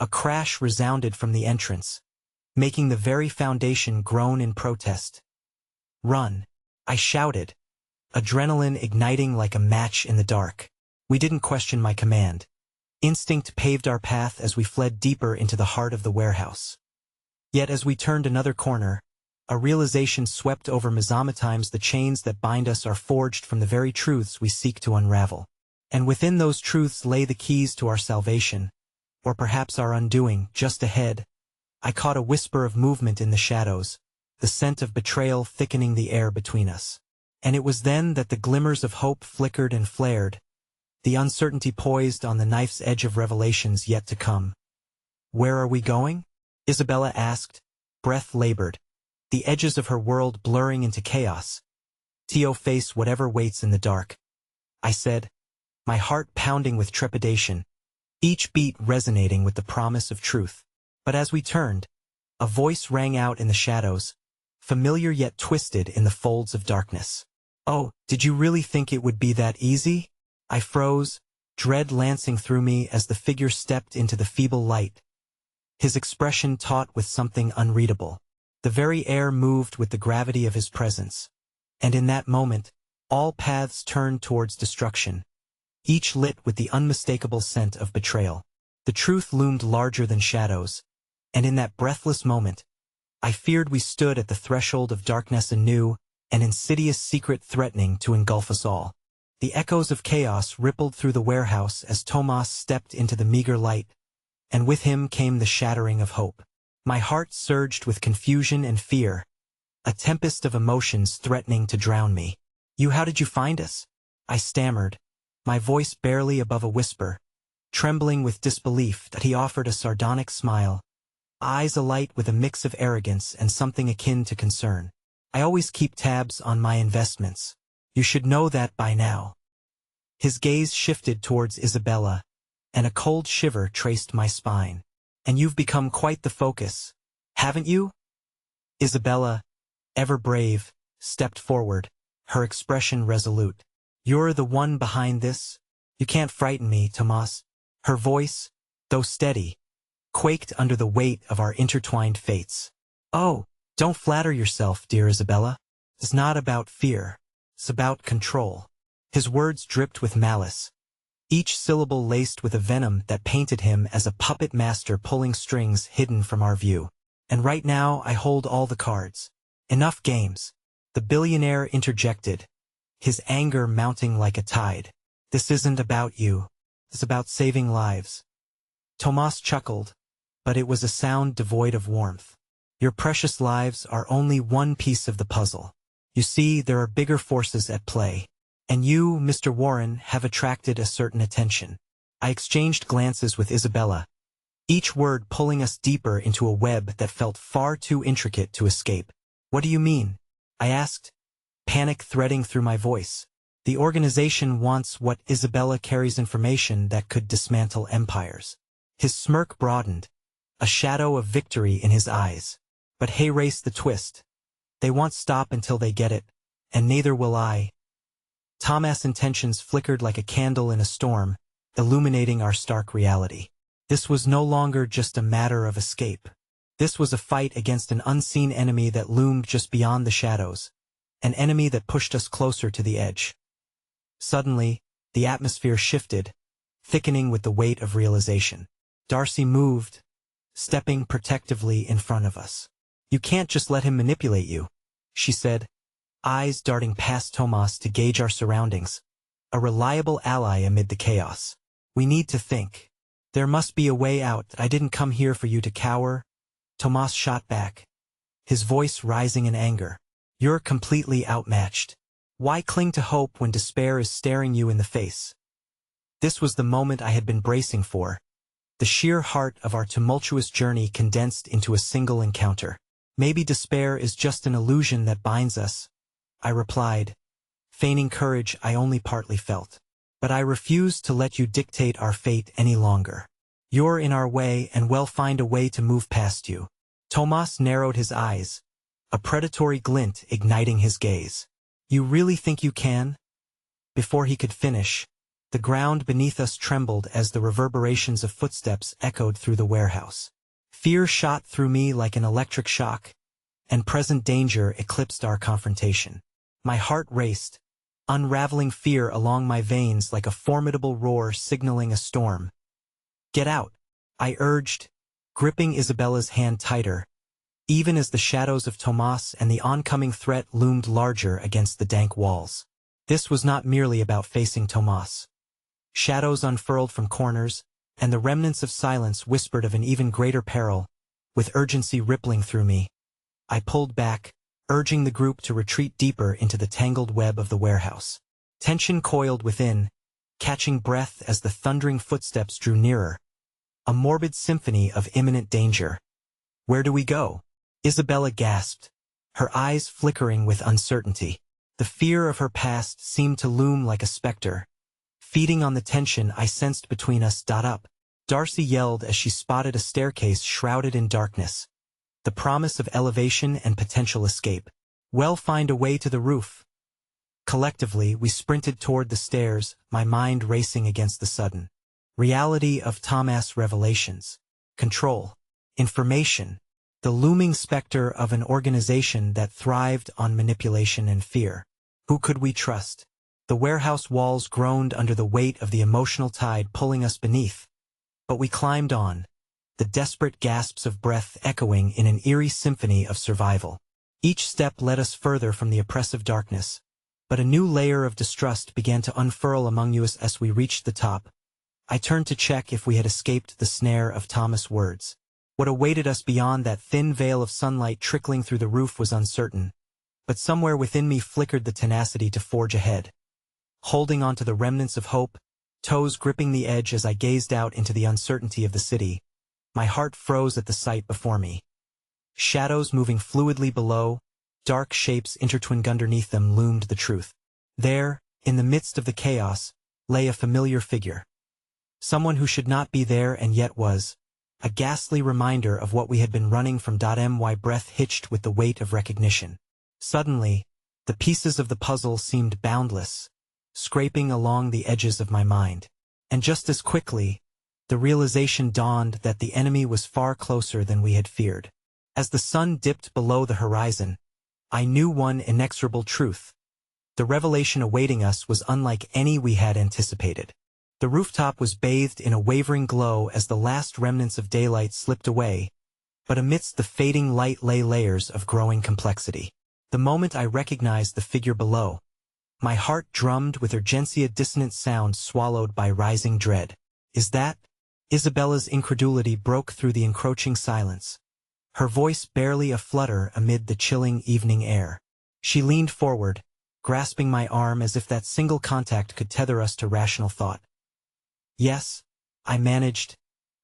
a crash resounded from the entrance, making the very foundation groan in protest. "Run!" I shouted, adrenaline igniting like a match in the dark. We didn't question my command. Instinct paved our path as we fled deeper into the heart of the warehouse. Yet as we turned another corner, a realization swept over Mizamatimes. The chains that bind us are forged from the very truths we seek to unravel. And within those truths lay the keys to our salvation, or perhaps our undoing. Just ahead, I caught a whisper of movement in the shadows, the scent of betrayal thickening the air between us. And it was then that the glimmers of hope flickered and flared, the uncertainty poised on the knife's edge of revelations yet to come. "Where are we going?" Isabella asked, breath labored, the edges of her world blurring into chaos. "Tio, face whatever waits in the dark," I said, my heart pounding with trepidation, each beat resonating with the promise of truth. But as we turned, a voice rang out in the shadows, familiar yet twisted in the folds of darkness. "Oh, did you really think it would be that easy?" I froze, dread lancing through me as the figure stepped into the feeble light, his expression taut with something unreadable. The very air moved with the gravity of his presence. And in that moment, all paths turned towards destruction, each lit with the unmistakable scent of betrayal. The truth loomed larger than shadows, and in that breathless moment, I feared we stood at the threshold of darkness, anew, an insidious secret threatening to engulf us all. The echoes of chaos rippled through the warehouse as Tomas stepped into the meager light, and with him came the shattering of hope. My heart surged with confusion and fear, a tempest of emotions threatening to drown me. How did you find us?" I stammered, my voice barely above a whisper, trembling with disbelief. That he offered a sardonic smile, eyes alight with a mix of arrogance and something akin to concern. "I always keep tabs on my investments. You should know that by now." His gaze shifted towards Isabella, and a cold shiver traced my spine. "And you've become quite the focus, haven't you?" Isabella, ever brave, stepped forward, her expression resolute. "You're the one behind this? You can't frighten me, Tomas." Her voice, though steady, quaked under the weight of our intertwined fates. "Oh, don't flatter yourself, dear Isabella. It's not about fear. It's about control." His words dripped with malice, each syllable laced with a venom that painted him as a puppet master pulling strings hidden from our view. "And right now I hold all the cards. Enough games." The billionaire interjected, his anger mounting like a tide. "This isn't about you. It's about saving lives." Tomas chuckled, but it was a sound devoid of warmth. "Your precious lives are only one piece of the puzzle. You see, there are bigger forces at play. And you, Mr. Warren, have attracted a certain attention. I exchanged glances with Isabella, each word pulling us deeper into a web that felt far too intricate to escape. What do you mean? I asked, panic threading through my voice. The organization wants what Isabella carries, information that could dismantle empires. His smirk broadened, a shadow of victory in his eyes. But hey, race the twist. They won't stop until they get it, and neither will I. Thomas' intentions flickered like a candle in a storm, illuminating our stark reality. This was no longer just a matter of escape. This was a fight against an unseen enemy that loomed just beyond the shadows, an enemy that pushed us closer to the edge. Suddenly, the atmosphere shifted, thickening with the weight of realization. Darcy moved, stepping protectively in front of us. You can't just let him manipulate you, she said, eyes darting past Thomas to gauge our surroundings. A reliable ally amid the chaos. We need to think. There must be a way out. I didn't come here for you to cower. Thomas shot back, his voice rising in anger. You're completely outmatched. Why cling to hope when despair is staring you in the face? This was the moment I had been bracing for, the sheer heart of our tumultuous journey condensed into a single encounter. Maybe despair is just an illusion that binds us, I replied, feigning courage I only partly felt. But I refuse to let you dictate our fate any longer. You're in our way, and we'll find a way to move past you. Thomas narrowed his eyes, a predatory glint igniting his gaze. You really think you can? Before he could finish, the ground beneath us trembled as the reverberations of footsteps echoed through the warehouse. Fear shot through me like an electric shock, and present danger eclipsed our confrontation. My heart raced, unraveling fear along my veins like a formidable roar signaling a storm. Get out, I urged, gripping Isabella's hand tighter, even as the shadows of Thomas and the oncoming threat loomed larger against the dank walls. This was not merely about facing Thomas. Shadows unfurled from corners, and the remnants of silence whispered of an even greater peril, with urgency rippling through me. I pulled back, urging the group to retreat deeper into the tangled web of the warehouse. Tension coiled within, catching breath as the thundering footsteps drew nearer, a morbid symphony of imminent danger. Where do we go? Isabella gasped, her eyes flickering with uncertainty. The fear of her past seemed to loom like a specter, feeding on the tension I sensed between us. Up, Darcy yelled as she spotted a staircase shrouded in darkness, the promise of elevation and potential escape. We'll find a way to the roof. Collectively, we sprinted toward the stairs, my mind racing against the sudden reality of Thomas' revelations. Control, information, the looming specter of an organization that thrived on manipulation and fear. Who could we trust? The warehouse walls groaned under the weight of the emotional tide pulling us beneath. But we climbed on, the desperate gasps of breath echoing in an eerie symphony of survival. Each step led us further from the oppressive darkness, but a new layer of distrust began to unfurl among us as we reached the top. I turned to check if we had escaped the snare of Thomas' words. What awaited us beyond that thin veil of sunlight trickling through the roof was uncertain, but somewhere within me flickered the tenacity to forge ahead. Holding on to the remnants of hope, toes gripping the edge as I gazed out into the uncertainty of the city, my heart froze at the sight before me. Shadows moving fluidly below, dark shapes intertwined underneath them loomed the truth. There, in the midst of the chaos, lay a familiar figure. Someone who should not be there and yet was, a ghastly reminder of what we had been running from. My breath hitched with the weight of recognition. Suddenly, the pieces of the puzzle seemed boundless, scraping along the edges of my mind. And just as quickly, the realization dawned that the enemy was far closer than we had feared. As the sun dipped below the horizon, I knew one inexorable truth. The revelation awaiting us was unlike any we had anticipated. The rooftop was bathed in a wavering glow as the last remnants of daylight slipped away, but amidst the fading light lay layers of growing complexity. The moment I recognized the figure below, my heart drummed with urgency, a dissonant sound swallowed by rising dread. Is that? Isabella's incredulity broke through the encroaching silence, her voice barely a flutter amid the chilling evening air. She leaned forward, grasping my arm as if that single contact could tether us to rational thought. Yes, I managed,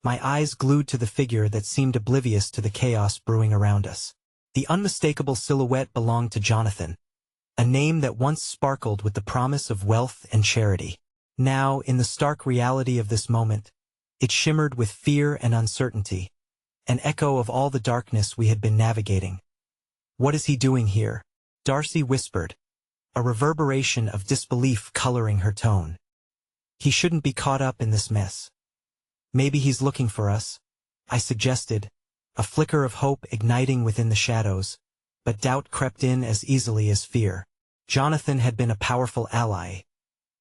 my eyes glued to the figure that seemed oblivious to the chaos brewing around us. The unmistakable silhouette belonged to Jonathan, a name that once sparkled with the promise of wealth and charity. Now, in the stark reality of this moment, it shimmered with fear and uncertainty, an echo of all the darkness we had been navigating. "What is he doing here?" Darcy whispered, a reverberation of disbelief coloring her tone. "He shouldn't be caught up in this mess." "Maybe he's looking for us," I suggested, a flicker of hope igniting within the shadows, but doubt crept in as easily as fear. Jonathan had been a powerful ally.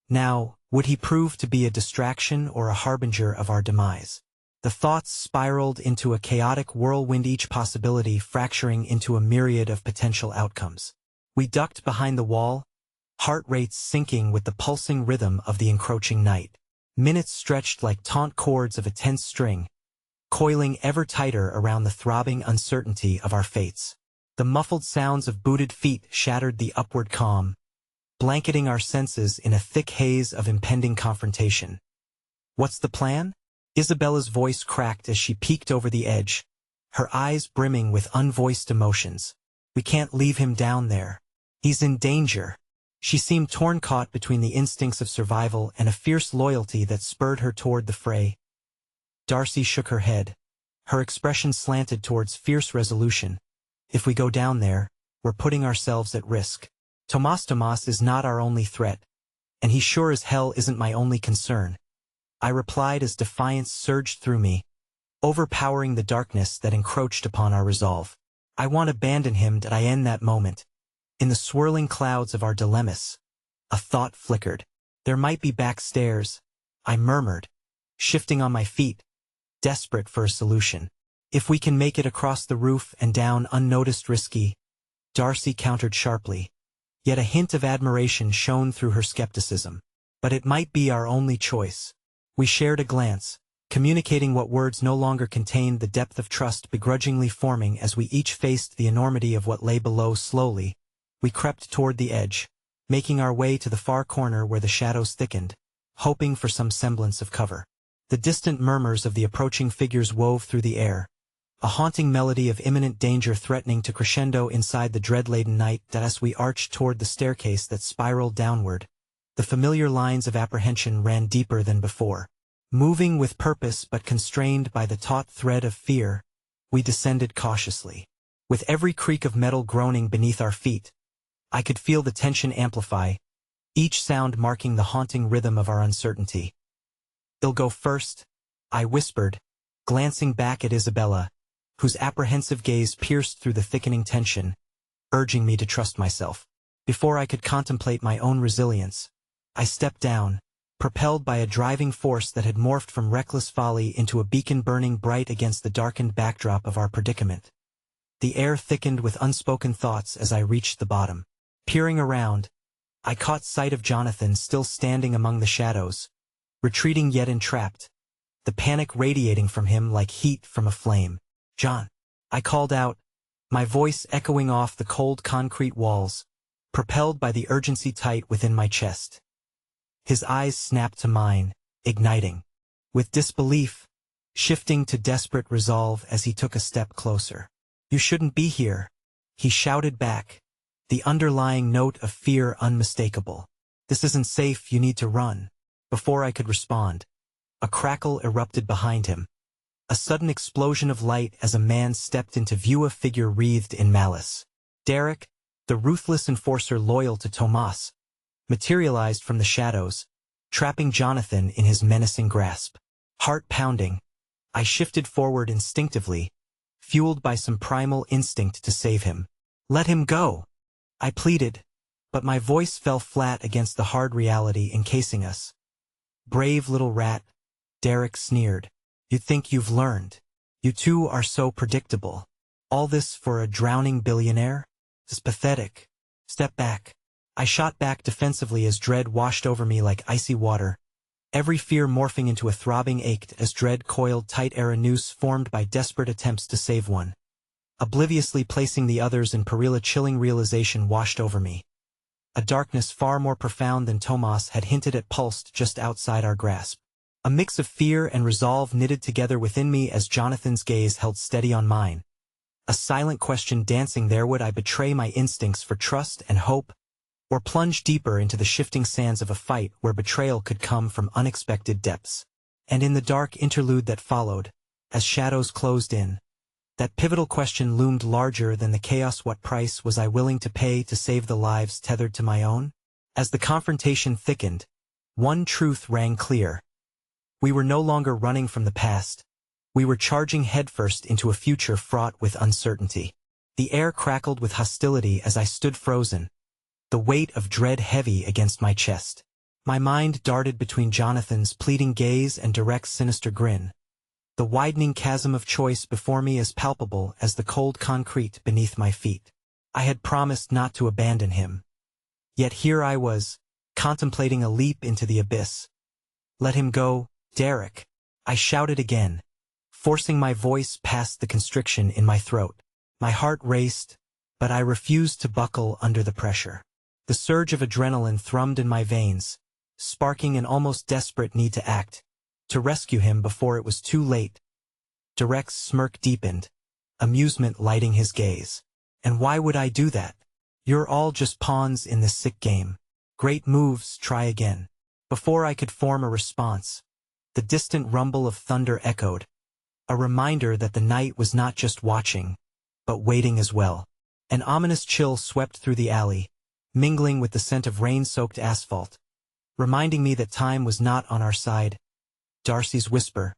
Now, would he prove to be a distraction or a harbinger of our demise? The thoughts spiraled into a chaotic whirlwind, each possibility fracturing into a myriad of potential outcomes. We ducked behind the wall, heart rates sinking with the pulsing rhythm of the encroaching night. Minutes stretched like taut cords of a tense string, coiling ever tighter around the throbbing uncertainty of our fates. The muffled sounds of booted feet shattered the upward calm, blanketing our senses in a thick haze of impending confrontation. "What's the plan?" Isabella's voice cracked as she peeked over the edge, her eyes brimming with unvoiced emotions. "We can't leave him down there. He's in danger." She seemed torn, caught between the instincts of survival and a fierce loyalty that spurred her toward the fray. Darcy shook her head, her expression slanted towards fierce resolution. "If we go down there, we're putting ourselves at risk. Tomas is not our only threat, and he sure as hell isn't my only concern," I replied as defiance surged through me, overpowering the darkness that encroached upon our resolve. "I won't abandon him till I end that moment." In the swirling clouds of our dilemmas, a thought flickered. "There might be back stairs," I murmured, shifting on my feet, desperate for a solution. "If we can make it across the roof and down unnoticed, risky," Darcy countered sharply, yet a hint of admiration shone through her skepticism. "But it might be our only choice." We shared a glance, communicating what words no longer contained, the depth of trust begrudgingly forming as we each faced the enormity of what lay below. Slowly, we crept toward the edge, making our way to the far corner where the shadows thickened, hoping for some semblance of cover. The distant murmurs of the approaching figures wove through the air, a haunting melody of imminent danger threatening to crescendo inside the dread-laden night. As we arched toward the staircase that spiraled downward, the familiar lines of apprehension ran deeper than before. Moving with purpose but constrained by the taut thread of fear, we descended cautiously. With every creak of metal groaning beneath our feet, I could feel the tension amplify, each sound marking the haunting rhythm of our uncertainty. "I'll go first," I whispered, glancing back at Isabella, whose apprehensive gaze pierced through the thickening tension, urging me to trust myself. Before I could contemplate my own resilience, I stepped down, propelled by a driving force that had morphed from reckless folly into a beacon burning bright against the darkened backdrop of our predicament. The air thickened with unspoken thoughts as I reached the bottom. Peering around, I caught sight of Jonathan still standing among the shadows, retreating yet entrapped, the panic radiating from him like heat from a flame. "John," I called out, my voice echoing off the cold concrete walls, propelled by the urgency tight within my chest. His eyes snapped to mine, igniting, with disbelief, shifting to desperate resolve as he took a step closer. "You shouldn't be here," he shouted back, the underlying note of fear unmistakable. "This isn't safe, you need to run." Before I could respond, a crackle erupted behind him, a sudden explosion of light as a man stepped into view, a figure wreathed in malice. Derek, the ruthless enforcer loyal to Tomas, materialized from the shadows, trapping Jonathan in his menacing grasp. Heart pounding, I shifted forward instinctively, fueled by some primal instinct to save him. "Let him go," I pleaded, but my voice fell flat against the hard reality encasing us. "Brave little rat," Derek sneered. "You think you've learned. You two are so predictable. All this for a drowning billionaire? It's pathetic. Step back." I shot back defensively as dread washed over me like icy water, every fear morphing into a throbbing ache as dread coiled tight, a noose formed by desperate attempts to save one. obliviously placing the others in peril. A chilling realization washed over me. A darkness far more profound than Tomas had hinted at pulsed just outside our grasp. A mix of fear and resolve knitted together within me as Jonathan's gaze held steady on mine. A silent question dancing there: would I betray my instincts for trust and hope, or plunge deeper into the shifting sands of a fight where betrayal could come from unexpected depths? And in the dark interlude that followed, as shadows closed in, that pivotal question loomed larger than the chaos: what price was I willing to pay to save the lives tethered to my own? As the confrontation thickened, one truth rang clear. We were no longer running from the past. We were charging headfirst into a future fraught with uncertainty. The air crackled with hostility as I stood frozen, the weight of dread heavy against my chest. My mind darted between Jonathan's pleading gaze and Derek's sinister grin. The widening chasm of choice before me as palpable as the cold concrete beneath my feet. I had promised not to abandon him. Yet here I was, contemplating a leap into the abyss. "Let him go, Derek," I shouted again, forcing my voice past the constriction in my throat. My heart raced, but I refused to buckle under the pressure. The surge of adrenaline thrummed in my veins, sparking an almost desperate need to act, to rescue him before it was too late. Derek's smirk deepened, amusement lighting his gaze. "And why would I do that? You're all just pawns in this sick game. Great moves, try again." Before I could form a response, the distant rumble of thunder echoed, a reminder that the night was not just watching, but waiting as well. An ominous chill swept through the alley, mingling with the scent of rain-soaked asphalt, reminding me that time was not on our side. Darcy's whisper,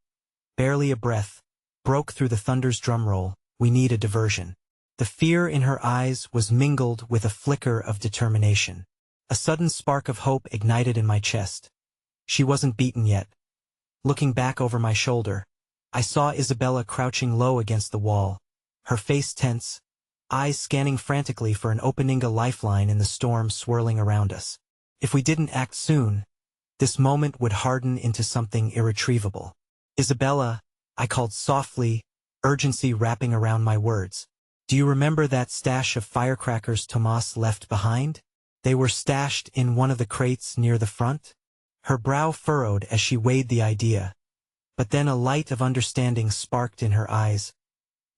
barely a breath, broke through the thunder's drumroll: "We need a diversion." The fear in her eyes was mingled with a flicker of determination. A sudden spark of hope ignited in my chest. She wasn't beaten yet. Looking back over my shoulder, I saw Isabella crouching low against the wall, her face tense, eyes scanning frantically for an opening, a lifeline in the storm swirling around us. If we didn't act soon, this moment would harden into something irretrievable. "Isabella," I called softly, urgency wrapping around my words. "Do you remember that stash of firecrackers Tomas left behind? They were stashed in one of the crates near the front." Her brow furrowed as she weighed the idea, but then a light of understanding sparked in her eyes.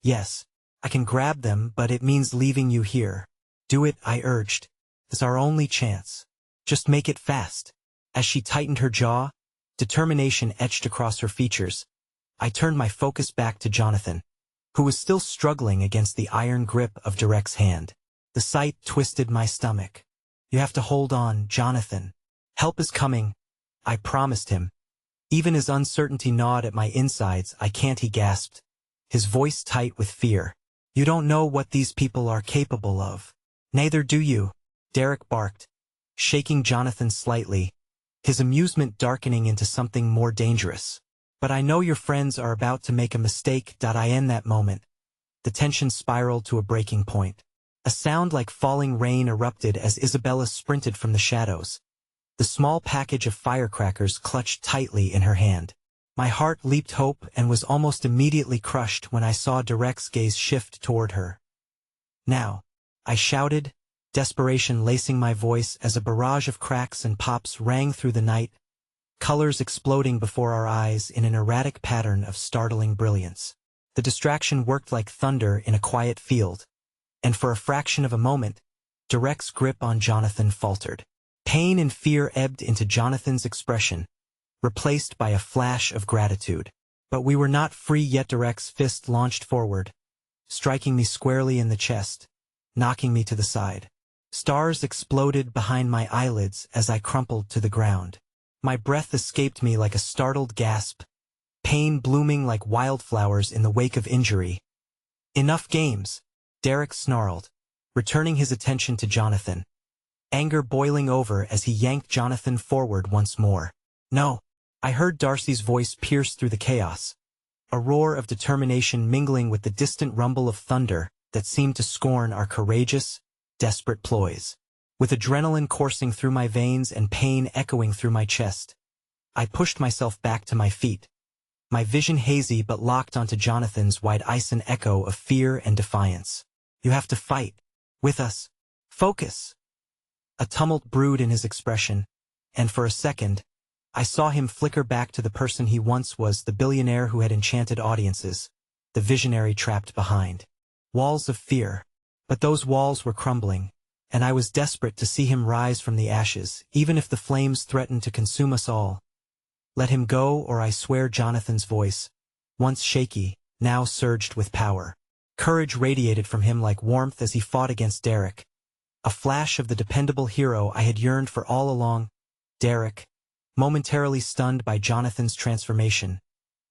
"Yes, I can grab them, but it means leaving you here." "Do it," I urged. "It's our only chance. Just make it fast." As she tightened her jaw, determination etched across her features, I turned my focus back to Jonathan, who was still struggling against the iron grip of Derek's hand. The sight twisted my stomach. "You have to hold on, Jonathan. Help is coming," I promised him. Even as uncertainty gnawed at my insides, "I can't," he gasped, his voice tight with fear. "You don't know what these people are capable of." "Neither do you," Derek barked, shaking Jonathan slightly, his amusement darkening into something more dangerous. "But I know your friends are about to make a mistake." In that moment, the tension spiraled to a breaking point. A sound like falling rain erupted as Isabella sprinted from the shadows, the small package of firecrackers clutched tightly in her hand. My heart leaped hope and was almost immediately crushed when I saw Derek's gaze shift toward her. "Now," I shouted, desperation lacing my voice as a barrage of cracks and pops rang through the night, colors exploding before our eyes in an erratic pattern of startling brilliance. The distraction worked like thunder in a quiet field, and for a fraction of a moment, Derek's grip on Jonathan faltered. Pain and fear ebbed into Jonathan's expression, replaced by a flash of gratitude. But we were not free yet. Derek's fist launched forward, striking me squarely in the chest, knocking me to the side. Stars exploded behind my eyelids as I crumpled to the ground. My breath escaped me like a startled gasp, pain blooming like wildflowers in the wake of injury. "Enough games," Derek snarled, returning his attention to Jonathan, anger boiling over as he yanked Jonathan forward once more. "No," I heard Darcy's voice pierce through the chaos, a roar of determination mingling with the distant rumble of thunder that seemed to scorn our courageous, desperate ploys. With adrenaline coursing through my veins and pain echoing through my chest, I pushed myself back to my feet, my vision hazy but locked onto Jonathan's wide-eyed echo of fear and defiance. "You have to fight. With us. Focus." A tumult brewed in his expression, and for a second, I saw him flicker back to the person he once was, the billionaire who had enchanted audiences, the visionary trapped behind walls of fear. But those walls were crumbling, and I was desperate to see him rise from the ashes, even if the flames threatened to consume us all. "Let him go, or I swear," Jonathan's voice, once shaky, now surged with power. Courage radiated from him like warmth as he fought against Derek. A flash of the dependable hero I had yearned for all along. Derek, momentarily stunned by Jonathan's transformation,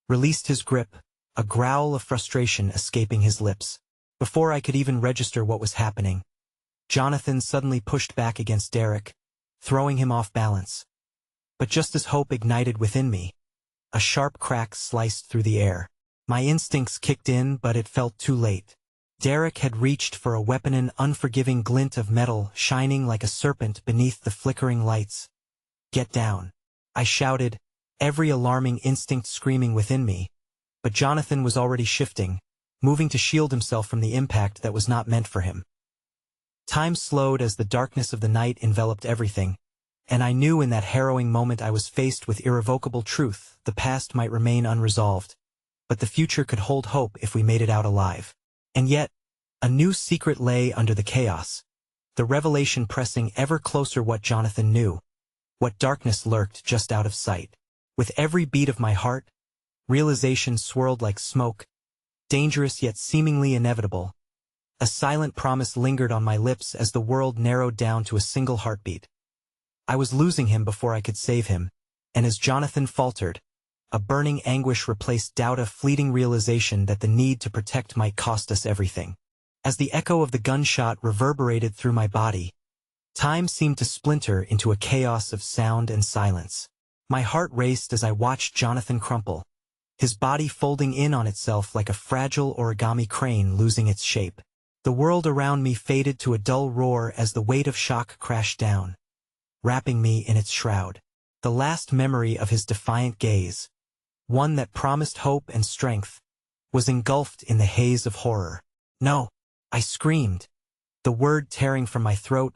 released his grip, a growl of frustration escaping his lips. Before I could even register what was happening, Jonathan suddenly pushed back against Derek, throwing him off balance. But just as hope ignited within me, a sharp crack sliced through the air. My instincts kicked in, but it felt too late. Derek had reached for a weapon, an unforgiving glint of metal shining like a serpent beneath the flickering lights. "Get down," I shouted, every alarming instinct screaming within me. But Jonathan was already shifting, moving to shield himself from the impact that was not meant for him. Time slowed as the darkness of the night enveloped everything, and I knew in that harrowing moment I was faced with irrevocable truth. The past might remain unresolved, but the future could hold hope if we made it out alive. And yet, a new secret lay under the chaos, the revelation pressing ever closer. What Jonathan knew, what darkness lurked just out of sight. With every beat of my heart, realization swirled like smoke, dangerous yet seemingly inevitable. A silent promise lingered on my lips as the world narrowed down to a single heartbeat. I was losing him before I could save him, and as Jonathan faltered, a burning anguish replaced doubt, a fleeting realization that the need to protect might cost us everything. As the echo of the gunshot reverberated through my body, time seemed to splinter into a chaos of sound and silence. My heart raced as I watched Jonathan crumple, his body folding in on itself like a fragile origami crane losing its shape. The world around me faded to a dull roar as the weight of shock crashed down, wrapping me in its shroud. The last memory of his defiant gaze, one that promised hope and strength, was engulfed in the haze of horror. "No!" I screamed, the word tearing from my throat,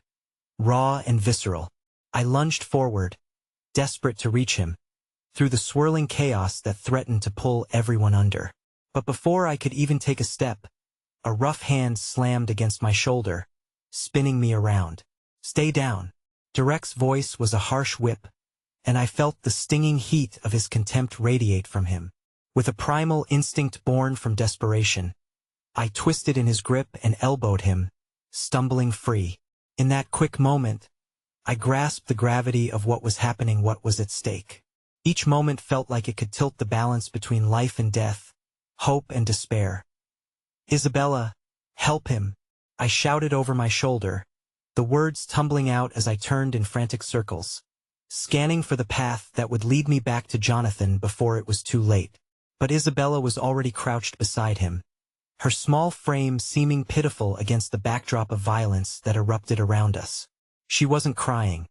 raw and visceral. I lunged forward, desperate to reach him, through the swirling chaos that threatened to pull everyone under. But before I could even take a step, a rough hand slammed against my shoulder, spinning me around. "Stay down." Derek's voice was a harsh whip, and I felt the stinging heat of his contempt radiate from him. With a primal instinct born from desperation, I twisted in his grip and elbowed him, stumbling free. In that quick moment, I grasped the gravity of what was happening, what was at stake. Each moment felt like it could tilt the balance between life and death, hope and despair. "Isabella, help him," I shouted over my shoulder, the words tumbling out as I turned in frantic circles, scanning for the path that would lead me back to Jonathan before it was too late. But Isabella was already crouched beside him, her small frame seeming pitiful against the backdrop of violence that erupted around us. She wasn't crying.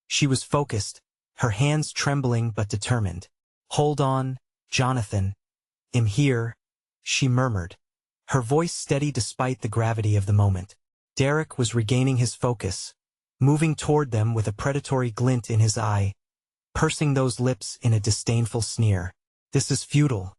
She was focused, her hands trembling but determined. "Hold on, Jonathan. I'm here," she murmured, her voice steady despite the gravity of the moment. Derek was regaining his focus, moving toward them with a predatory glint in his eye, pursing those lips in a disdainful sneer. "This is futile.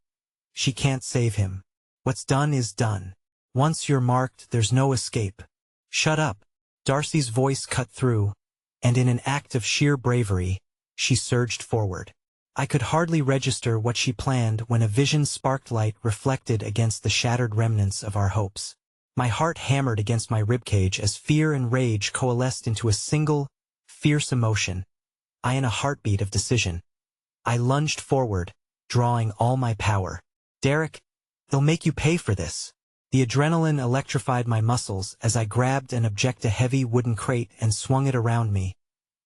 She can't save him. What's done is done. Once you're marked, there's no escape." "Shut up." Darcy's voice cut through, and in an act of sheer bravery, she surged forward. I could hardly register what she planned when a vision sparked light reflected against the shattered remnants of our hopes. My heart hammered against my ribcage as fear and rage coalesced into a single, fierce emotion. I in a heartbeat of decision. I lunged forward, drawing all my power. "Derek, they'll make you pay for this." The adrenaline electrified my muscles as I grabbed and object a heavy wooden crate and swung it around me,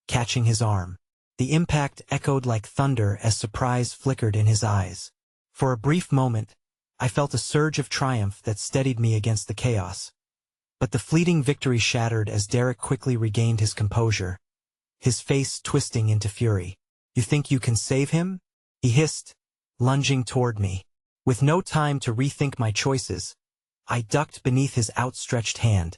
catching his arm. The impact echoed like thunder as surprise flickered in his eyes. For a brief moment, I felt a surge of triumph that steadied me against the chaos. But the fleeting victory shattered as Derek quickly regained his composure, his face twisting into fury. "You think you can save him?" he hissed, lunging toward me. With no time to rethink my choices, I ducked beneath his outstretched hand,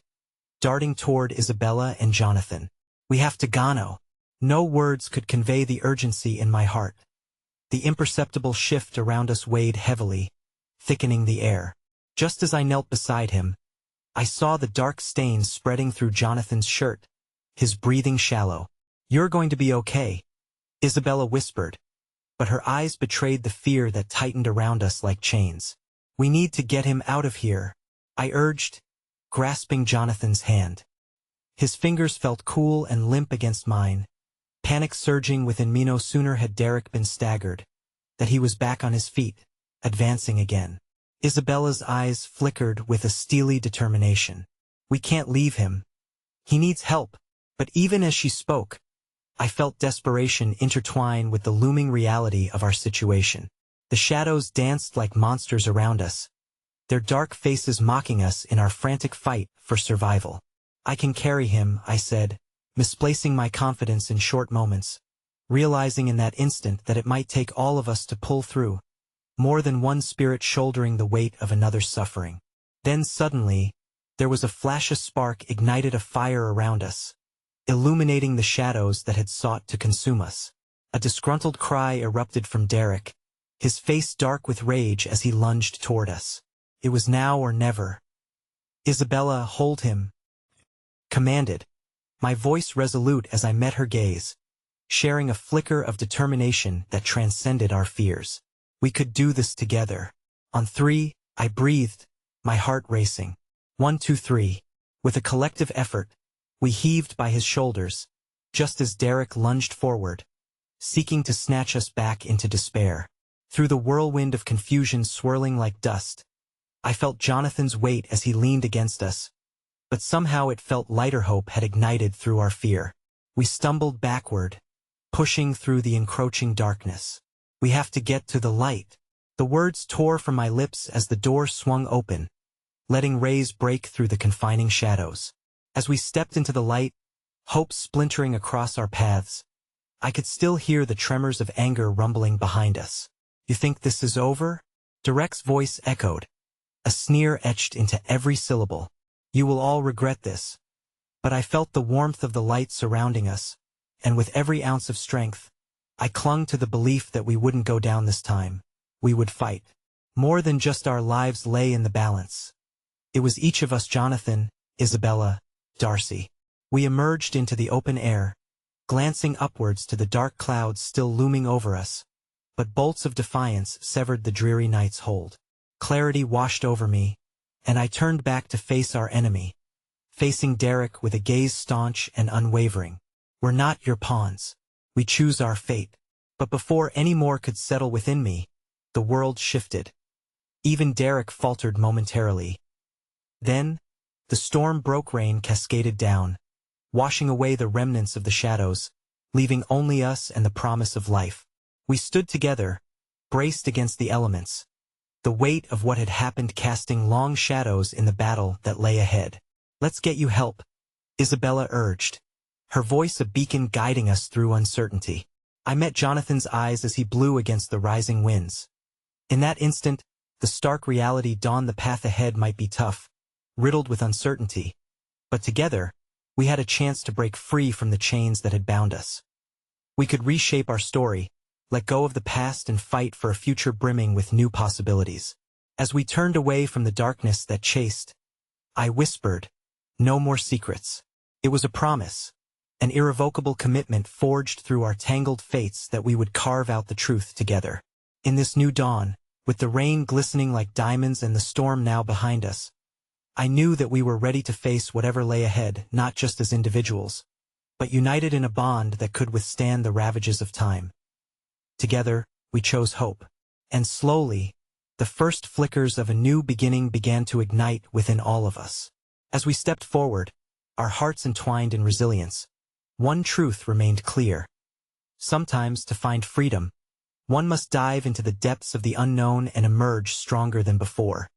darting toward Isabella and Jonathan. "We have to go." No words could convey the urgency in my heart. The imperceptible shift around us weighed heavily, thickening the air. Just as I knelt beside him, I saw the dark stains spreading through Jonathan's shirt, his breathing shallow. "You're going to be okay," Isabella whispered, but her eyes betrayed the fear that tightened around us like chains. "We need to get him out of here," I urged, grasping Jonathan's hand. His fingers felt cool and limp against mine, panic surging within me. No sooner had Derek been staggered, that he was back on his feet, advancing again. Isabella's eyes flickered with a steely determination. "We can't leave him. He needs help." But even as she spoke, I felt desperation intertwine with the looming reality of our situation. The shadows danced like monsters around us, their dark faces mocking us in our frantic fight for survival. "I can carry him," I said, misplacing my confidence in short moments, realizing in that instant that it might take all of us to pull through, more than one spirit shouldering the weight of another's suffering. Then suddenly, there was a flash. A spark ignited a fire around us, illuminating the shadows that had sought to consume us. A disgruntled cry erupted from Derek, his face dark with rage as he lunged toward us. It was now or never. "Isabella, hold him," commanded, my voice resolute as I met her gaze, sharing a flicker of determination that transcended our fears. "We could do this together." "On three," I breathed, my heart racing. "1, 2, 3. With a collective effort, we heaved by his shoulders, just as Derek lunged forward, seeking to snatch us back into despair. Through the whirlwind of confusion swirling like dust, I felt Jonathan's weight as he leaned against us, but somehow it felt lighter. Hope had ignited through our fear. We stumbled backward, pushing through the encroaching darkness. "We have to get to the light." The words tore from my lips as the door swung open, letting rays break through the confining shadows. As we stepped into the light, hope splintering across our paths, I could still hear the tremors of anger rumbling behind us. "You think this is over?" Derek's voice echoed, a sneer etched into every syllable. "You will all regret this." But I felt the warmth of the light surrounding us, and with every ounce of strength, I clung to the belief that we wouldn't go down this time. We would fight. More than just our lives lay in the balance. It was each of us: Jonathan, Isabella, Darcy. We emerged into the open air, glancing upwards to the dark clouds still looming over us, but bolts of defiance severed the dreary night's hold. Clarity washed over me, and I turned back to face our enemy, facing Derek with a gaze staunch and unwavering. "We're not your pawns. We choose our fate." But before any more could settle within me, the world shifted. Even Derek faltered momentarily. Then, the storm broke. Rain cascaded down, washing away the remnants of the shadows, leaving only us and the promise of life. We stood together, braced against the elements, the weight of what had happened casting long shadows in the battle that lay ahead. "Let's get you help," Isabella urged, her voice a beacon guiding us through uncertainty. I met Jonathan's eyes as he blew against the rising winds. In that instant, the stark reality dawned: the path ahead might be tough, riddled with uncertainty, but together, we had a chance to break free from the chains that had bound us. We could reshape our story, let go of the past, and fight for a future brimming with new possibilities. As we turned away from the darkness that chased, I whispered, "No more secrets." It was a promise, an irrevocable commitment forged through our tangled fates that we would carve out the truth together. In this new dawn, with the rain glistening like diamonds and the storm now behind us, I knew that we were ready to face whatever lay ahead, not just as individuals, but united in a bond that could withstand the ravages of time. Together, we chose hope. And slowly, the first flickers of a new beginning began to ignite within all of us. As we stepped forward, our hearts entwined in resilience, one truth remained clear. Sometimes, to find freedom, one must dive into the depths of the unknown and emerge stronger than before.